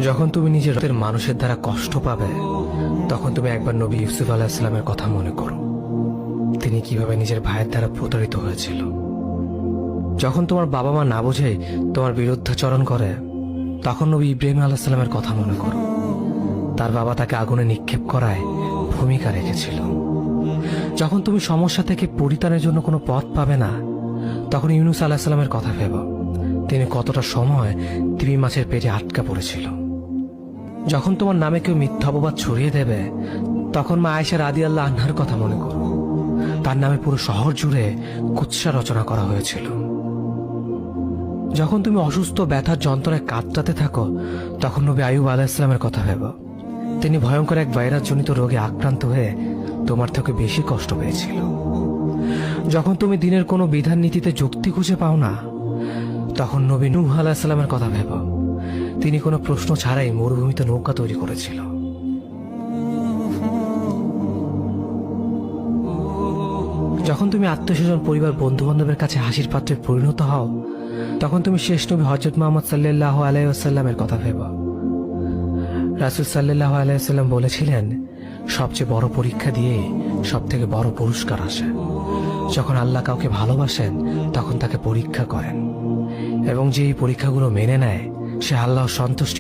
যখন তুমি নিজের রক্তের মানুষের দ্বারা কষ্ট পাবে, তখন তুমি একবার নবী ইউসুফ আলাইহিস সালামের কথা মনে করো। তিনি কিভাবে নিজের ভাইয়ের দ্বারা প্রতারিত হয়েছিল। যখন তোমার বাবা মা না বুঝে তোমার বিরুদ্ধাচরণ করে, তখন নবী ইব্রাহিম আলাইহিস সালামের কথা মনে করো। তার বাবা তাকে আগুনে নিক্ষেপ করায় ভূমিকা রেখেছিল। যখন তুমি সমস্যা থেকে পরিত্রাণের জন্য কোনো পথ পাবে না, তখন ইউনুস আলাইহিস সালামের কথা ভেবো। তিনি কতটা সময় তিমি মাছের পেটে আটকা পড়েছিল। যখন তোমার নামে কেউ মিথ্যা অপবাদ ছড়িয়ে দেবে, তখন মা আয়েশা রাদিয়াল্লাহু আনহার কথা মনে করো। তার নামে পুরো শহর জুড়ে কুৎসা রচনা করা হয়েছিল। যখন তুমি অসুস্থ ব্যথার যন্ত্রণায় কাতরাতে থাকো, তখন নবী আইয়ুব আলাইহিস সালামের কথা ভেবো। তিনি ভয়ঙ্কর এক ভাইরাসজনিত রোগে আক্রান্ত হয়ে তোমার থেকে বেশি কষ্ট পেয়েছিল। যখন তুমি দিনের কোনো বিধান নীতিতে যুক্তি খুঁজে পাও না, তখন নবী নূহ আলাইহিস সালামের কথা ভেবো। তিনি কোনো প্রশ্ন ছাড়াই মরুভূমিতে নৌকা তৈরি করেছিল। যখন তুমি আত্মীয়স্বজন, পরিবার, বন্ধু বান্ধবের কাছে হাসির পাত্রে পরিণত হও, তখন তুমি শেষ নবী হযরত মুহাম্মদ সাল্লাল্লাহু আলাইহি ওয়াসাল্লামের কথা ভেবো। রাসূল সাল্লাল্লাহু আলাইহি ওয়াসাল্লাম বলেছিলেন, সবচেয়ে বড় পরীক্ষা দিয়ে সব থেকে বড় পুরস্কার আসে। যখন আল্লাহ কাউকে ভালোবাসেন, তখন তাকে পরীক্ষা করেন, এবং যে এই পরীক্ষাগুলো মেনে নেয়, সে আল্লাহর সন্তুষ্টি